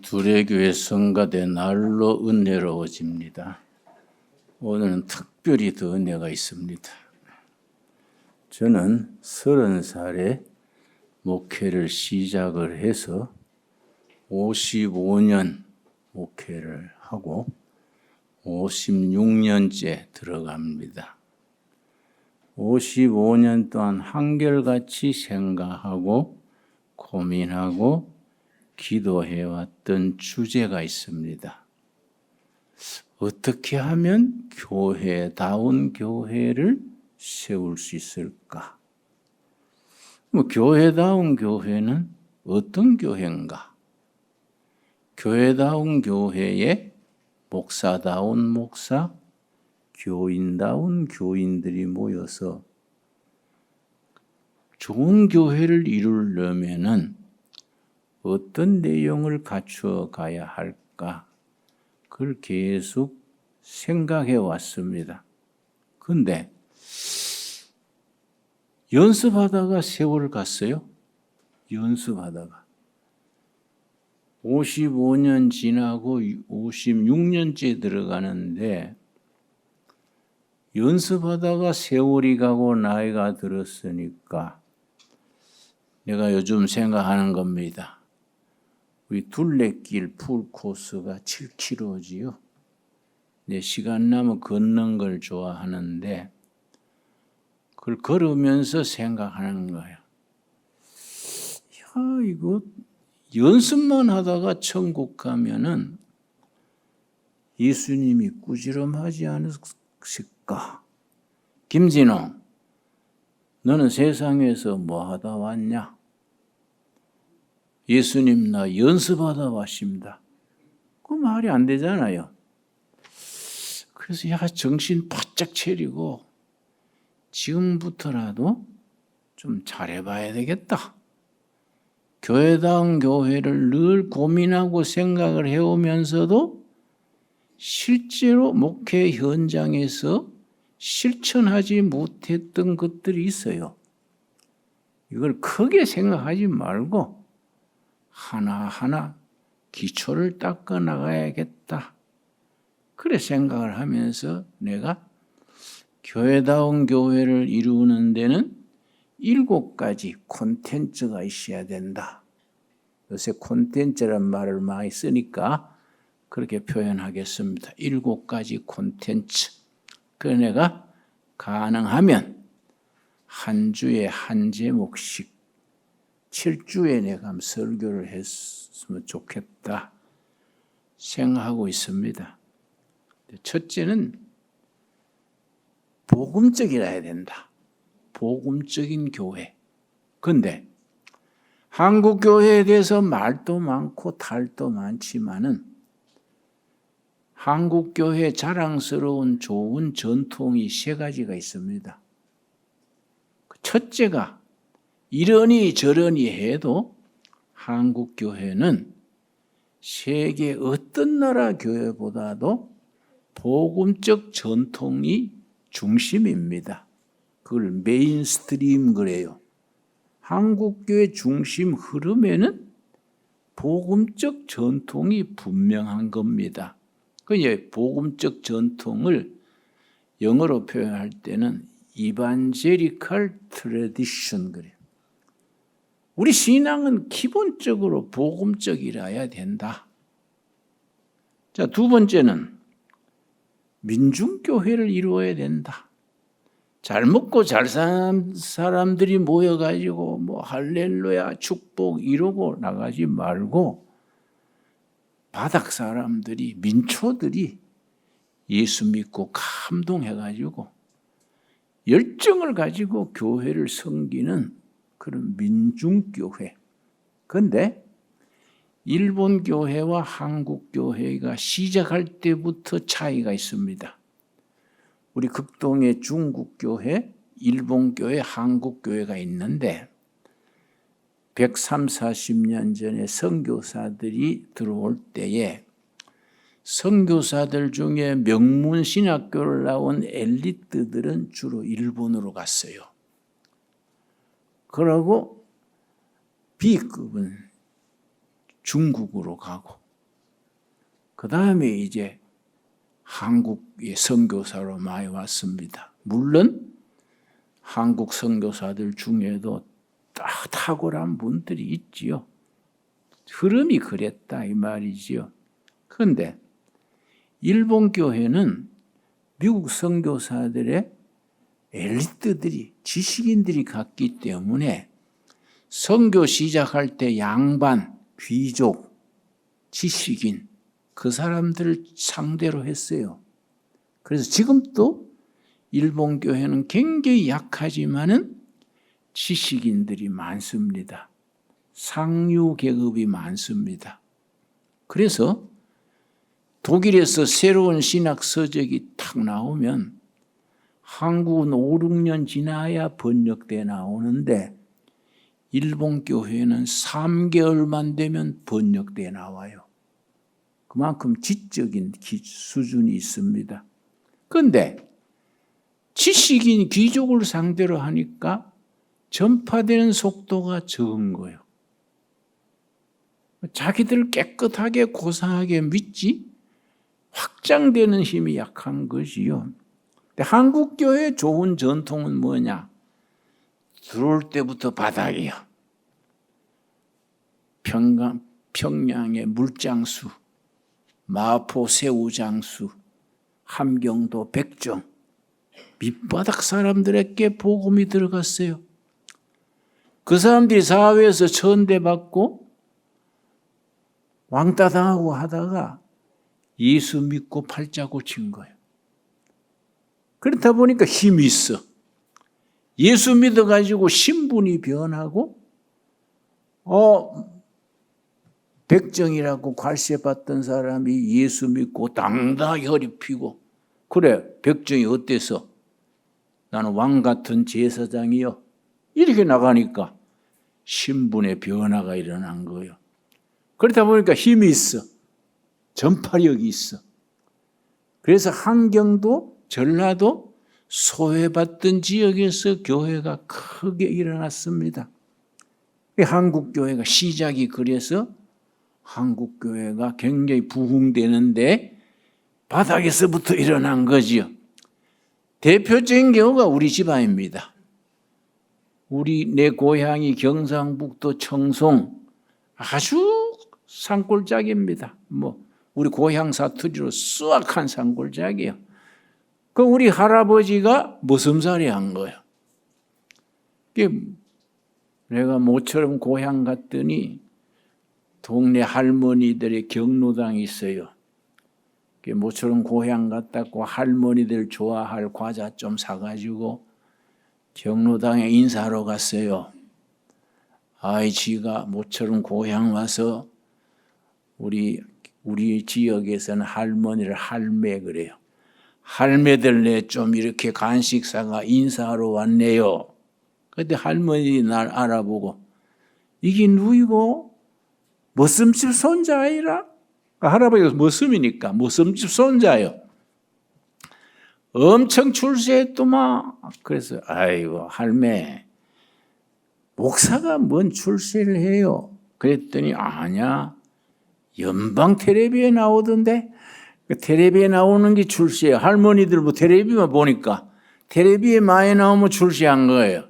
둘의 교회 성가대 날로 은혜로워집니다. 오늘은 특별히 더 은혜가 있습니다. 저는 30살에 목회를 시작을 해서 55년 목회를 하고 56년째 들어갑니다. 55년 동안 한결같이 생각하고 고민하고 기도해왔던 주제가 있습니다. 어떻게 하면 교회다운 교회를 세울 수 있을까? 교회다운 교회는 어떤 교회인가? 교회다운 교회에 목사다운 목사, 교인다운 교인들이 모여서 좋은 교회를 이루려면은 어떤 내용을 갖추어 가야 할까? 그걸 계속 생각해 왔습니다. 그런데 연습하다가 세월 갔어요. 연습하다가 55년 지나고 56년째 들어가는데 연습하다가 세월이 가고 나이가 들었으니까 내가 요즘 생각하는 겁니다. 우리 둘레길 풀코스가 7km지요. 내 시간 나면 걷는 걸 좋아하는데 그걸 걸으면서 생각하는 거예요. 야, 이거 연습만 하다가 천국 가면은 예수님이 꾸지람하지 않으실까? 김진호, 너는 세상에서 뭐 하다 왔냐? 예수님 나 연습하다 왔습니다. 그 말이 안 되잖아요. 그래서 정신 바짝 차리고 지금부터라도 좀 잘해봐야 되겠다. 교회다운 교회를 늘 고민하고 생각을 해오면서도 실제로 목회 현장에서 실천하지 못했던 것들이 있어요. 이걸 크게 생각하지 말고 하나하나 기초를 닦아 나가야겠다. 그래 생각을 하면서 내가 교회다운 교회를 이루는 데는 7가지 콘텐츠가 있어야 된다. 요새 콘텐츠란 말을 많이 쓰니까 그렇게 표현하겠습니다. 7가지 콘텐츠. 그래 내가 가능하면 한 주에 한 제목씩 7주에 내가 설교를 했으면 좋겠다 생각하고 있습니다. 첫째는 복음적이라야 된다. 복음적인 교회. 그런데 한국 교회에 대해서 말도 많고 탈도 많지만은 한국 교회의 자랑스러운 좋은 전통이 3가지가 있습니다. 첫째가 이러니 저러니 해도 한국 교회는 세계 어떤 나라 교회보다도 복음적 전통이 중심입니다. 그걸 메인스트림 그래요. 한국 교회 중심 흐름에는 복음적 전통이 분명한 겁니다. 그 복음적 전통을 영어로 표현할 때는 이반제리컬 트래디션 그래요. 우리 신앙은 기본적으로 복음적이라야 된다. 자, 2번째는 민중교회를 이루어야 된다. 잘 먹고 잘 사는 사람들이 모여가지고 뭐 할렐루야 축복 이러고 나가지 말고 바닥 사람들이 민초들이 예수 믿고 감동해가지고 열정을 가지고 교회를 섬기는 그런 민중교회. 그런데 일본 교회와 한국 교회가 시작할 때부터 차이가 있습니다. 우리 극동에 중국 교회, 일본 교회, 한국 교회가 있는데 130, 40년 전에 선교사들이 들어올 때에 선교사들 중에 명문 신학교를 나온 엘리트들은 주로 일본으로 갔어요. 그러고 B급은 중국으로 가고 그 다음에 이제 한국의 선교사로 많이 왔습니다. 물론 한국 선교사들 중에도 탁월한 분들이 있지요. 흐름이 그랬다 이 말이지요. 그런데 일본 교회는 미국 선교사들의 엘리트들이 지식인들이 갔기 때문에 선교 시작할 때 양반, 귀족, 지식인 그 사람들을 상대로 했어요. 그래서 지금도 일본 교회는 굉장히 약하지만은 지식인들이 많습니다. 상류 계급이 많습니다. 그래서 독일에서 새로운 신학 서적이 탁 나오면 한국은 5, 6년 지나야 번역돼 나오는데 일본 교회는 3개월만 되면 번역돼 나와요. 그만큼 지적인 수준이 있습니다. 그런데 지식인 귀족을 상대로 하니까 전파되는 속도가 적은 거예요. 자기들 깨끗하게 고상하게 믿지 확장되는 힘이 약한 것이요. 근데 한국 교회의 좋은 전통은 뭐냐? 들어올 때부터 바닥이요. 평양의 물장수, 마포 새우장수, 함경도 백정, 밑바닥 사람들에게 복음이 들어갔어요. 그 사람들이 사회에서 천대받고 왕따 당하고 하다가 예수 믿고 팔자 고친 거예요. 그렇다 보니까 힘이 있어. 예수 믿어가지고 신분이 변하고 백정이라고 괄세받던 사람이 예수 믿고 당당하게 허리 펴고 그래 백정이 어때서? 나는 왕 같은 제사장이요. 이렇게 나가니까 신분의 변화가 일어난 거예요. 그렇다 보니까 힘이 있어. 전파력이 있어. 그래서 한경도 전라도 소외받던 지역에서 교회가 크게 일어났습니다. 한국 교회가 시작이 그래서 한국 교회가 굉장히 부흥되는데 바닥에서부터 일어난 거지요. 대표적인 경우가 우리 집안입니다. 내 고향이 경상북도 청송 아주 산골짜기입니다. 우리 고향 사투리로 수확한 산골짜기예요. 그 우리 할아버지가 머슴살이 한 거예요. 내가 모처럼 고향 갔더니 동네 할머니들의 경로당이 있어요. 모처럼 고향 갔다고 할머니들 좋아할 과자 좀 사가지고 경로당에 인사하러 갔어요. 지가 모처럼 고향 와서 우리 지역에서는 할머니를 할매 그래요. 할매들네 좀 이렇게 간식 사가 인사하러 왔네요. 그때 할머니 날 알아보고 이게 누이고 머슴집 손자 아이라? 할아버지가 머슴이니까 머슴집 손자요. 엄청 출세했더만. 그래서 아이고 할매 목사가 뭔 출세를 해요? 그랬더니 아니야. 연방 텔레비에 나오던데 그 텔레비에 나오는 게 출세예요. 할머니들 텔레비만 보니까 텔레비에 많이 나오면 출세한 거예요.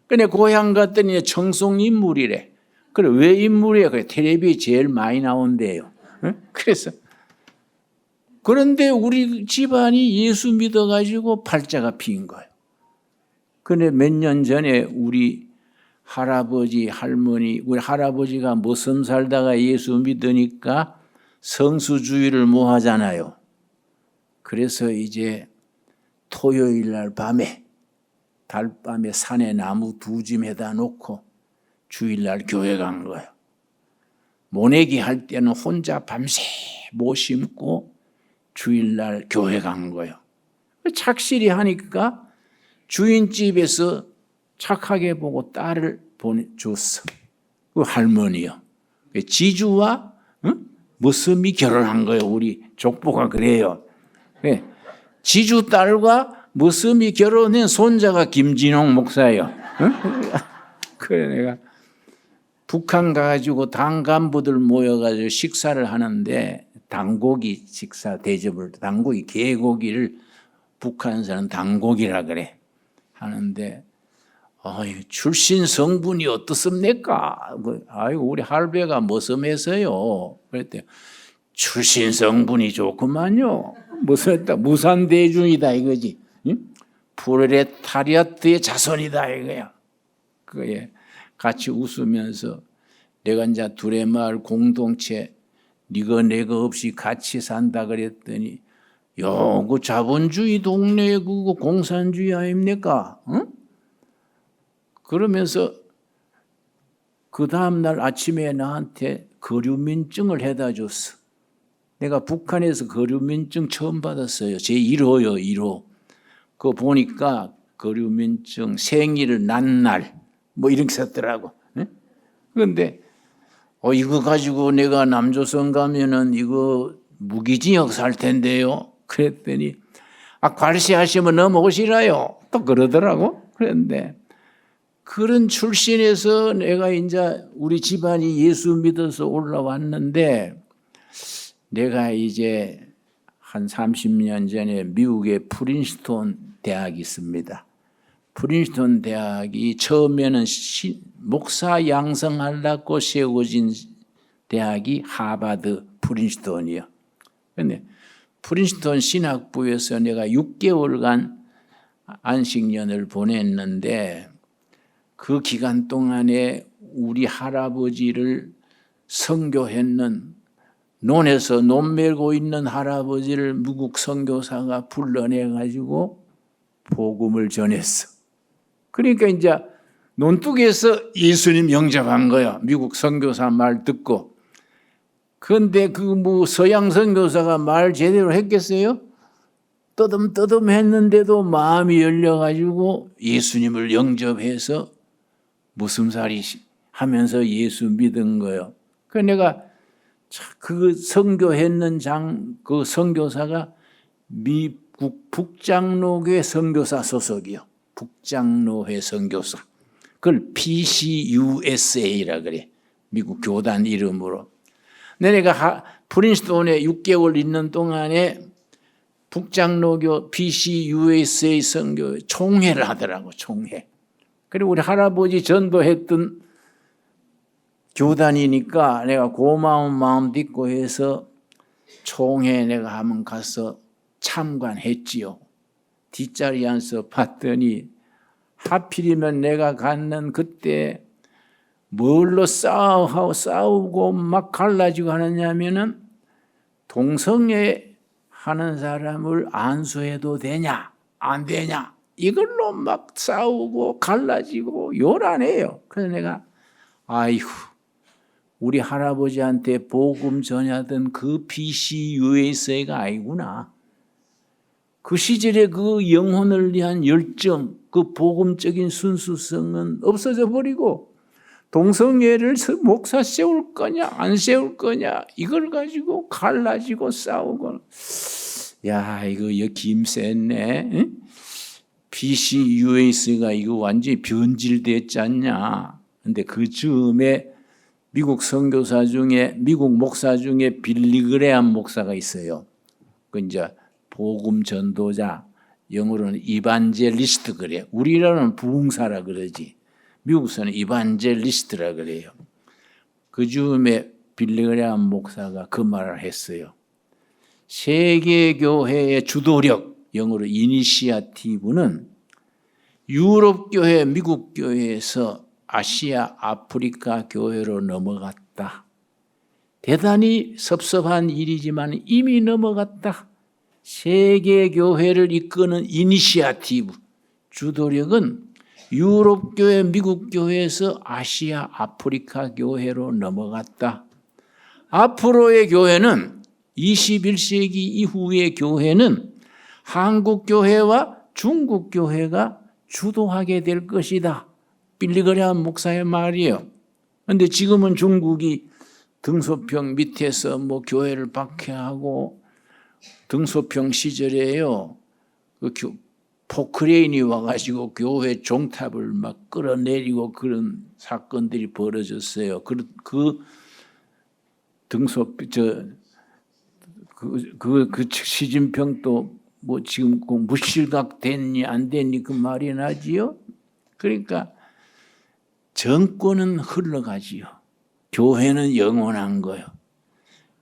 근데 고향 갔더니 청송 인물이래. 그래 왜 인물이야? 그래 텔레비에 제일 많이 나온대요. 그래서 그런데 우리 집안이 예수 믿어가지고 팔자가 피인 거예요. 근데 몇 년 전에 우리 할아버지, 할머니, 우리 할아버지가 머슴 살다가 예수 믿으니까 성수주의를 뭐 하잖아요. 그래서 이제 토요일 날 밤에 달밤에 산에 나무 2짐에다 놓고 주일날 교회 간 거예요. 모내기 할 때는 혼자 밤새 못 심고 주일날 교회 간 거예요. 착실히 하니까 주인집에서 착하게 보고 딸을 보내줬어. 그 할머니요. 지주와 머슴이 결혼한 거예요. 우리 족보가 그래요. 지주 딸과 머슴이 결혼한 손자가 김진홍 목사예요. 그래 내가 북한 가가지고 당 간부들 모여가지고 식사를 하는데 당고기 식사 대접을, 당고기 개고기를 북한에서는 당고기라 그래 하는데, 출신 성분이 어떻습니까? 아이고 우리 할배가 머슴해서요. 그랬대요. 출신 성분이 좋구만요. 무산대중이다 이거지. 응? 프롤레타리아트의 자손이다 이거야. 그에 같이 웃으면서 내가 이제 둘의 마을 공동체 네가 내가 없이 같이 산다 그랬더니 야, 그 자본주의 동네 그거 공산주의 아닙니까? 응? 그러면서 그 다음날 아침에 나한테 거류민증을 해다 줬어. 내가 북한에서 거류민증 처음 받았어요. 제 1호요, 1호. 그거 보니까 거류민증 생일을 난 날, 뭐 이렇게 썼더라고. 그런데 이거 가지고 내가 남조선 가면은 이거 무기징역 살 텐데요. 그랬더니 관시하시면 넘어오시라요. 또 그러더라고. 그런데 그런 출신에서 내가 이제 우리 집안이 예수 믿어서 올라왔는데 내가 이제 한 30년 전에 미국의 프린스턴 대학이 있습니다. 프린스턴 대학이 처음에는 목사 양성하려고 세워진 대학이 하버드 프린스턴이요. 그런데 프린스턴 신학부에서 내가 6개월간 안식년을 보냈는데 그 기간 동안에 우리 할아버지를 선교했는 논에서 논 메고 있는 할아버지를 미국 선교사가 불러내가지고 복음을 전했어. 그러니까 이제 논둑에서 예수님 영접한 거야. 미국 선교사 말 듣고. 그런데 그 서양 선교사가 말 제대로 했겠어요? 떠듬떠듬 했는데도 마음이 열려가지고 예수님을 영접해서 무슴살이 하면서 예수 믿은 거예요. 그래서 내가 그 선교했는 그 선교사가 미국 북장로교회 선교사 소속이요. 북장로회 선교사. 그걸 PCUSA라 그래. 미국 교단 이름으로. 내가 프린스턴에 6개월 있는 동안에 북장로교 PCUSA 선교 총회를 하더라고. 총회. 그리고 우리 할아버지 전도했던 교단이니까 내가 고마운 마음 딛고 해서 총회 내가 한번 가서 참관했지요. 뒷자리에 앉아서 봤더니 하필이면 내가 갔는 그때 뭘로 싸우고 막 갈라지고 하느냐면은 동성애 하는 사람을 안수해도 되냐 안 되냐 이걸로 막 싸우고 갈라지고 요란해요. 그래서 내가 아이고 우리 할아버지한테 복음 전하던 그 PCUSA가 아니구나. 그 시절에 그 영혼을 위한 열정, 그 복음적인 순수성은 없어져 버리고 동성애를 목사 세울 거냐 안 세울 거냐 이걸 가지고 갈라지고 싸우고 야 이거 김셌네. PCUS가 이거 완전히 변질됐지 않냐. 근데 그 즈음에 미국 선교사 중에 미국 목사 중에 빌리 그레암 목사가 있어요. 그 이제 복음 전도자, 영어로는 이반젤리스트 그래요. 우리나라는 부흥사라 그러지. 미국에서는 이반젤리스트라 그래요. 그 즈음에 빌리 그레암 목사가 그 말을 했어요. 세계교회의 주도력, 영어로 이니시아티브는 유럽 교회, 미국 교회에서 아시아, 아프리카 교회로 넘어갔다. 대단히 섭섭한 일이지만 이미 넘어갔다. 세계 교회를 이끄는 이니시아티브, 주도력은 유럽 교회, 미국 교회에서 아시아, 아프리카 교회로 넘어갔다. 앞으로의 교회는 21세기 이후의 교회는 한국 교회와 중국 교회가 주도하게 될 것이다. 빌리 그레암 목사의 말이에요. 그런데 지금은 중국이 등소평 밑에서 교회를 박해하고 등소평 시절에요. 포크레인이 와가지고 교회 종탑을 막 끌어내리고 그런 사건들이 벌어졌어요. 시진핑도 뭐 지금 그 무실각 됐니 안 됐니 그 말이 나지요. 그러니까 정권은 흘러가지요. 교회는 영원한 거요.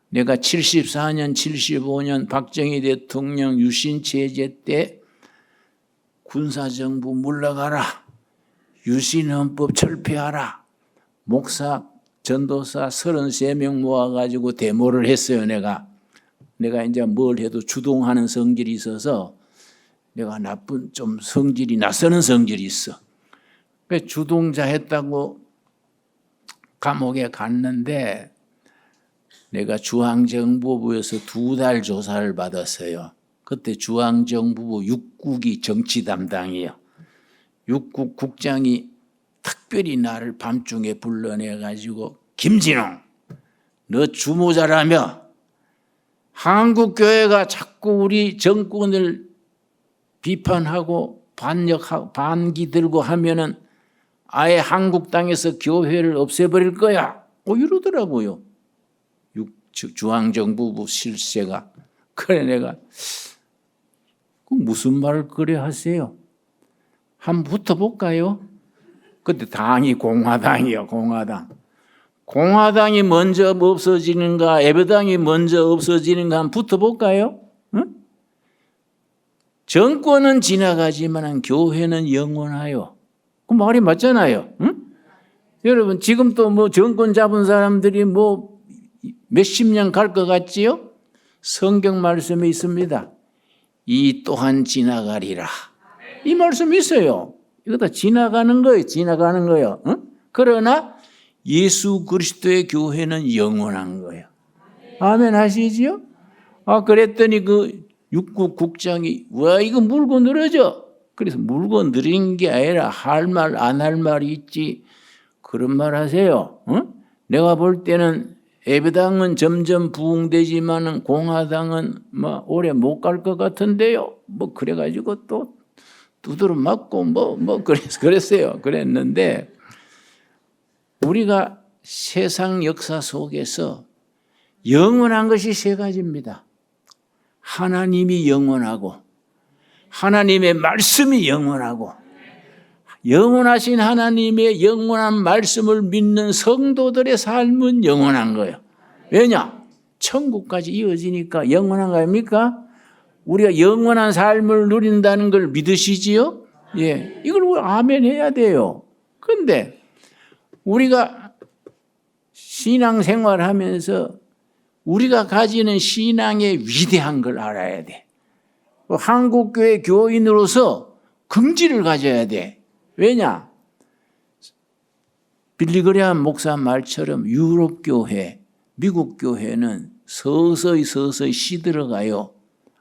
내가 74년, 75년 박정희 대통령 유신 체제 때 군사정부 물러가라, 유신헌법 철폐하라, 목사, 전도사 33명 모아가지고 데모를 했어요. 내가 이제 뭘 해도 주동하는 성질이 있어서 내가 나쁜 좀 성질이 나서는 성질이 있어. 그래서 주동자 했다고 감옥에 갔는데 내가 중앙정보부에서 2달 조사를 받았어요. 그때 중앙정보부 6국이 정치 담당이에요. 6국 국장이 특별히 나를 밤중에 불러내가지고 김진웅, 너 주모자라며 한국교회가 자꾸 우리 정권을 비판하고 반기 들고 하면은 아예 한국 땅에서 교회를 없애버릴 거야. 이러더라고요. 중앙정부부 실세가. 그래 내가 무슨 말을 그래 하세요? 한번 붙어볼까요? 그때 당이 공화당이요. 공화당이 먼저 없어지는가 예배당이 먼저 없어지는가 한번 붙어볼까요? 응? 정권은 지나가지만 교회는 영원하요. 그 말이 맞잖아요. 응? 여러분 지금 또 뭐 정권 잡은 사람들이 뭐 몇십 년 갈 것 같지요? 성경 말씀에 있습니다. 이 또한 지나가리라. 이 말씀이 있어요. 이거 다 지나가는 거예요. 응? 그러나 예수 그리스도의 교회는 영원한 거예요. 아멘 하시지요? 그랬더니 그 육국 국장이 와 이거 물고 늘어져. 그래서 물고 늘린 게 아니라 할 말 안 할 말이 있지. 그런 말 하세요. 응? 내가 볼 때는 예배당은 점점 부흥되지만은 공화당은 뭐 오래 못 갈 것 같은데요. 뭐 그래가지고 또 두드러 맞고 그랬어요. 그랬는데 우리가 세상 역사 속에서 영원한 것이 3가지입니다. 하나님이 영원하고 하나님의 말씀이 영원하고 영원하신 하나님의 영원한 말씀을 믿는 성도들의 삶은 영원한 거예요. 왜냐? 천국까지 이어지니까 영원한 거 아닙니까? 우리가 영원한 삶을 누린다는 걸 믿으시지요? 예, 이걸 아멘 해야 돼요. 그런데 우리가 신앙생활 하면서 우리가 가지는 신앙의 위대한 걸 알아야 돼. 한국교회 교인으로서 긍지를 가져야 돼. 왜냐? 빌리그레암 목사 말처럼 유럽 교회, 미국 교회는 서서히 시들어가요.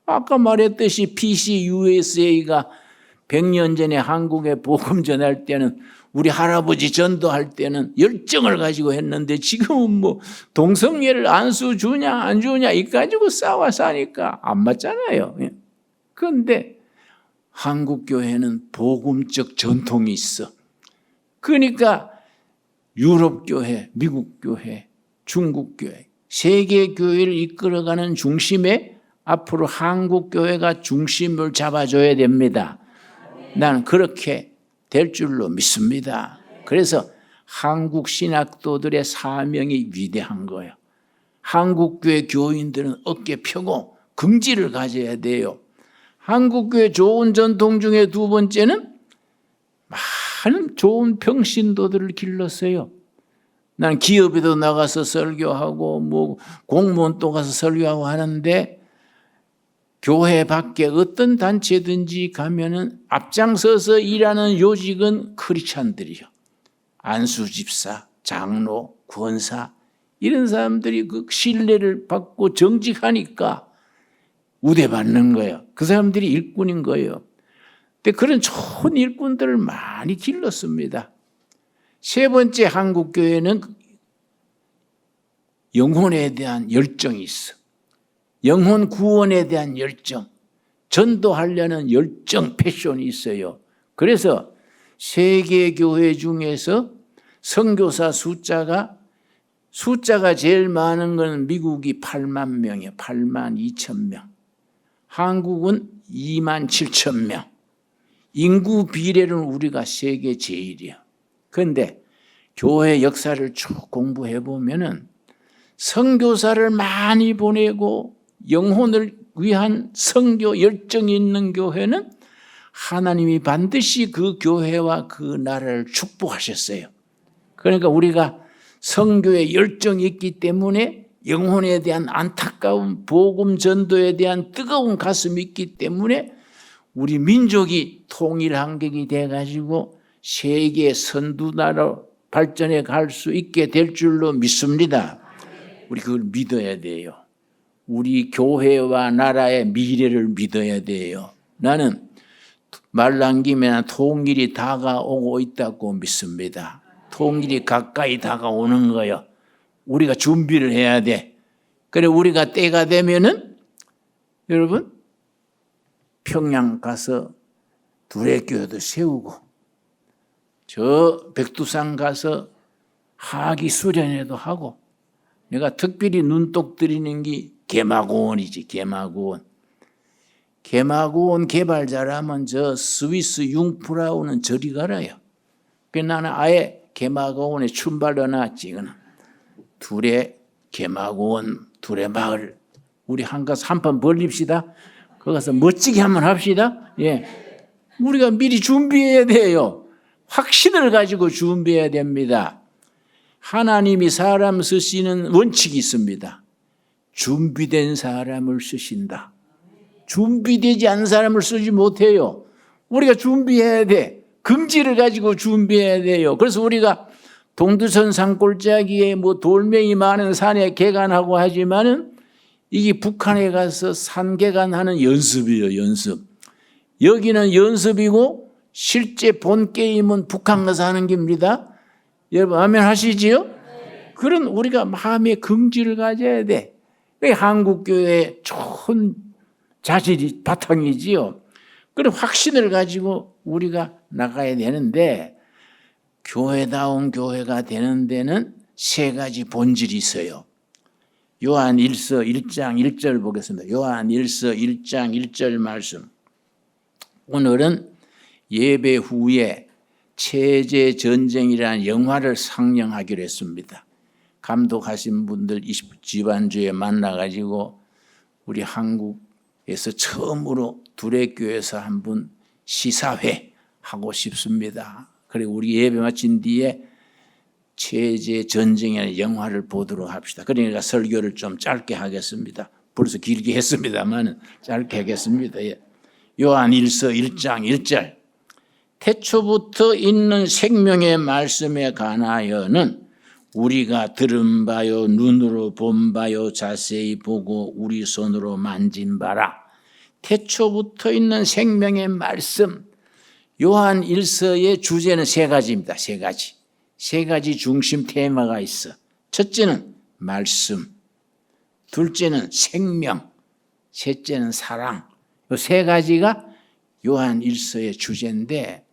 아까 말했듯이 PC USA가 100년 전에 한국에 복음 전할 때는 우리 할아버지 전도할 때는 열정을 가지고 했는데 지금은 뭐 동성애를 안수 주냐 안 주냐 이 가지고 싸니까 안 맞잖아요. 그런데 한국 교회는 복음적 전통이 있어. 그러니까 유럽 교회, 미국 교회, 중국 교회, 세계 교회를 이끌어가는 중심에 앞으로 한국 교회가 중심을 잡아줘야 됩니다. 나는 그렇게 될 줄로 믿습니다. 그래서 한국 신학도들의 사명이 위대한 거예요. 한국 교회 교인들은 어깨 펴고 긍지를 가져야 돼요. 한국교회 좋은 전통 중에 2번째는 많은 좋은 평신도들을 길렀어요. 난 기업에도 나가서 설교하고 뭐 공무원도 가서 설교하고 하는데 교회 밖에 어떤 단체든지 가면은 앞장서서 일하는 요직은 크리스찬들이요. 안수집사, 장로, 권사 이런 사람들이 그 신뢰를 받고 정직하니까 우대받는 거예요. 그 사람들이 일꾼인 거예요. 근데 그런 좋은 일꾼들을 많이 길렀습니다. 3번째 한국교회는 영혼에 대한 열정이 있어. 영혼 구원에 대한 열정, 전도하려는 열정, 패션이 있어요. 그래서 세계 교회 중에서 선교사 숫자가 숫자가 제일 많은 건 미국이 8만 명이에요. 8만 2천 명. 한국은 2만 7천 명. 인구 비례는 우리가 세계 제일이에요. 그런데 교회 역사를 쭉 공부해 보면은 선교사를 많이 보내고 영혼을 위한 선교 열정이 있는 교회는 하나님이 반드시 그 교회와 그 나라를 축복하셨어요. 그러니까 우리가 선교에 열정이 있기 때문에 영혼에 대한 안타까운 복음 전도에 대한 뜨거운 가슴이 있기 때문에 우리 민족이 통일한국이 돼가지고 세계 선두나라로 발전해 갈 수 있게 될 줄로 믿습니다. 우리 그걸 믿어야 돼요. 우리 교회와 나라의 미래를 믿어야 돼요. 나는 말 남기면 통일이 다가오고 있다고 믿습니다. 통일이 가까이 다가오는 거예요. 우리가 준비를 해야 돼. 그래 우리가 때가 되면은 여러분 평양 가서 두레교회도 세우고 저 백두산 가서 하기 수련회도 하고 내가 특별히 눈독 들이는 게 개마고원이지. 개마고원. 개마고원 개발자라면 저 스위스 융프라우는 저리 가라요. 그래서 나는 아예 개마고원에 춘발로 놨지. 둘의 개마고원, 둘의 마을. 우리 한가서 한판 벌립시다. 거기 가서 멋지게 한번 합시다. 예. 우리가 미리 준비해야 돼요. 확신을 가지고 준비해야 됩니다. 하나님이 사람 쓰시는 원칙이 있습니다. 준비된 사람을 쓰신다. 준비되지 않은 사람을 쓰지 못해요. 우리가 준비해야 돼. 긍지를 가지고 준비해야 돼요. 그래서 우리가 동두천 산골짜기에 돌멩이 많은 산에 개간하고 하지만은 이게 북한에 가서 산 개간하는 연습이에요. 연습. 여기는 연습이고 실제 본 게임은 북한 가서 하는 겁니다. 여러분 아멘 하시지요? 그런 우리가 마음의 긍지를 가져야 돼. 한국교회 좋은 자질이 바탕이지요. 그런 확신을 가지고 우리가 나가야 되는데 교회다운 교회가 되는 데는 세 가지 본질이 있어요. 요한 1서 1장 1절 보겠습니다. 요한 1서 1장 1절 말씀. 오늘은 예배 후에 체제 전쟁이라는 영화를 상영하기로 했습니다. 감독하신 분들 지난주에 만나가지고 우리 한국에서 처음으로 두레교에서 한 분 시사회 하고 싶습니다. 그리고 우리 예배 마친 뒤에 체제 전쟁이라는 영화를 보도록 합시다. 그러니까 설교를 좀 짧게 하겠습니다. 벌써 길게 했습니다만 짧게 하겠습니다. 요한 1서 1장 1절. 태초부터 있는 생명의 말씀에 관하여는 우리가 들은 바요 눈으로 본 바요 자세히 보고 우리 손으로 만진 바라. 태초부터 있는 생명의 말씀. 요한 1서의 주제는 세 가지입니다. 세 가지. 세 가지 중심 테마가 있어. 첫째는 말씀, 둘째는 생명, 셋째는 사랑. 이 세 가지가 요한 1서의 주제인데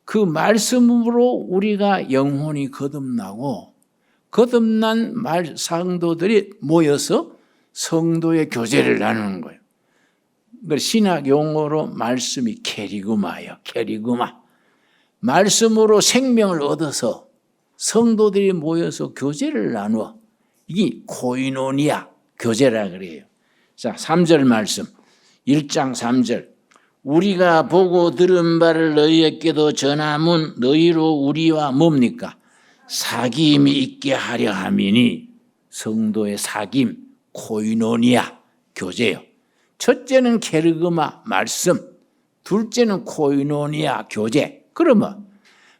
그 말씀으로 우리가 영혼이 거듭나고 거듭난 상도들이 모여서 성도의 교제를 나누는 거예요. 신학 용어로 말씀이 캐리그마예요. 캐리그마. 말씀으로 생명을 얻어서 성도들이 모여서 교제를 나누어. 이게 코이노니아 교제라 그래요. 자, 3절 말씀. 1장 3절. 우리가 보고 들은 바를 너희에게도 전함은 너희로 우리와 뭡니까? 사귐이 있게 하려 함이니. 성도의 사귐, 코이노니아 교제요. 첫째는 케르그마 말씀, 둘째는 코이노니아 교제. 그러면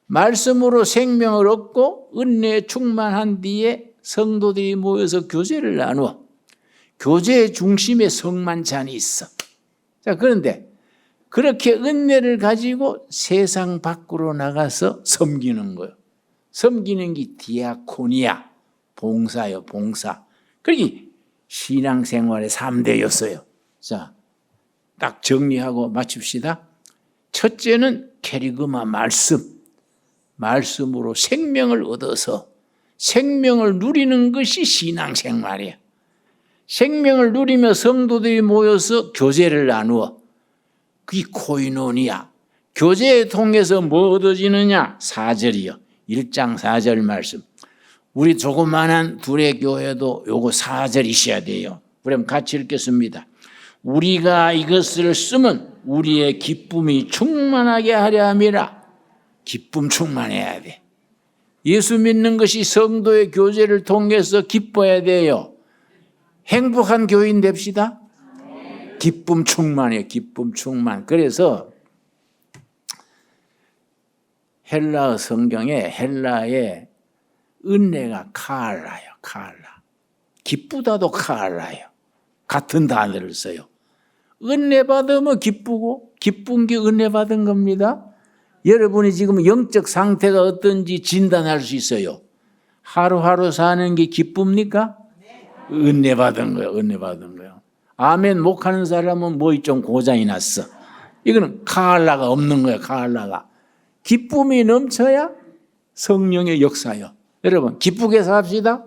말씀으로 생명을 얻고 은혜에 충만한 뒤에 성도들이 모여서 교제를 나누어. 교제의 중심에 성만찬이 있어. 자, 그런데 그렇게 은혜를 가지고 세상 밖으로 나가서 섬기는 거예요. 섬기는 게 디아코니아, 봉사요, 봉사. 그게 신앙생활의 3대였어요. 자, 딱 정리하고 마칩시다. 첫째는 케리그마 말씀. 말씀으로 생명을 얻어서 생명을 누리는 것이 신앙생활이에요. 생명을 누리며 성도들이 모여서 교제를 나누어. 그게 코이노니아. 교제를 통해서 뭐 얻어지느냐? 4절이요. 1장 4절 말씀. 우리 조그마한 둘의 교회도 요거 4절 있어야 돼요. 그럼 같이 읽겠습니다. 우리가 이것을 쓰면 우리의 기쁨이 충만하게 하려 함이라. 기쁨 충만해야 돼. 예수 믿는 것이 성도의 교제를 통해서 기뻐야 돼요. 행복한 교인 됩시다. 기쁨 충만해요. 기쁨 충만. 그래서 헬라어 성경에 헬라의 은혜가 카알라요. 카알라. 기쁘다도 카알라요. 같은 단어를 써요. 은혜 받으면 기쁘고 기쁜 게 은혜 받은 겁니다. 여러분이 지금 영적 상태가 어떤지 진단할 수 있어요. 하루하루 사는 게 기쁩니까? 은혜 받은 거예요. 은혜 받은 거예요. 아멘 목하는 사람은 뭐 좀 고장이 났어. 이거는 카알라가 없는 거예요. 카알라가. 기쁨이 넘쳐야 성령의 역사요. 여러분 기쁘게 삽시다.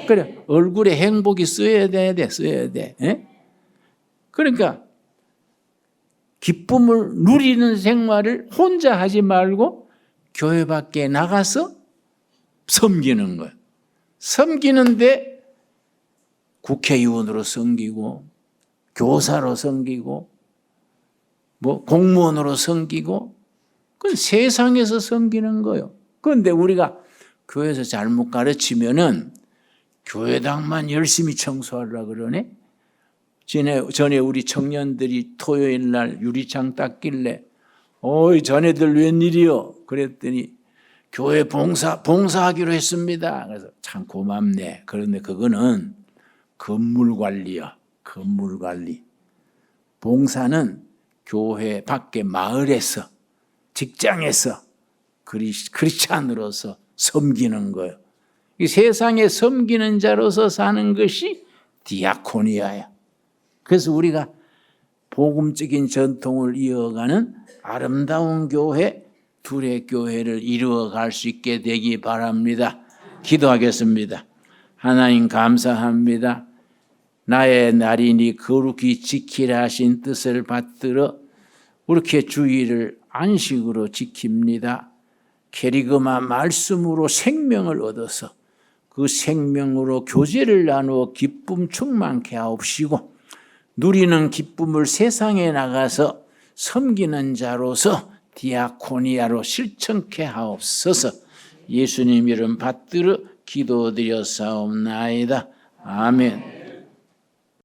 그래 얼굴에 행복이 써야 돼. 써야 돼. 에? 그러니까 기쁨을 누리는 생활을 혼자 하지 말고 교회 밖에 나가서 섬기는 거예요. 섬기는데 국회의원으로 섬기고 교사로 섬기고 뭐 공무원으로 섬기고 그건 세상에서 섬기는 거예요. 그런데 우리가 교회에서 잘못 가르치면은 교회당만 열심히 청소하려고 그러네. 전에 우리 청년들이 토요일 날 유리창 닦길래 어이 자네들 웬일이요? 그랬더니 교회 봉사하기로 했습니다. 그래서 참 고맙네. 그런데 그거는 건물 관리야. 건물 관리. 봉사는 교회 밖에 마을에서 직장에서 크리스찬으로서 섬기는 거예요. 이 세상에 섬기는 자로서 사는 것이 디아코니아야. 그래서 우리가 복음적인 전통을 이어가는 아름다운 교회, 둘의 교회를 이루어갈 수 있게 되기 바랍니다. 기도하겠습니다. 하나님 감사합니다. 나의 날이니 거룩히 지키라 하신 뜻을 받들어 그렇게 주일을 안식으로 지킵니다. 캐리그마 말씀으로 생명을 얻어서 그 생명으로 교제를 나누어 기쁨 충만케 하옵시고 누리는 기쁨을 세상에 나가서 섬기는 자로서 디아코니아로 실천케 하옵소서. 예수님 이름 받들어 기도드렸사옵나이다. 아멘.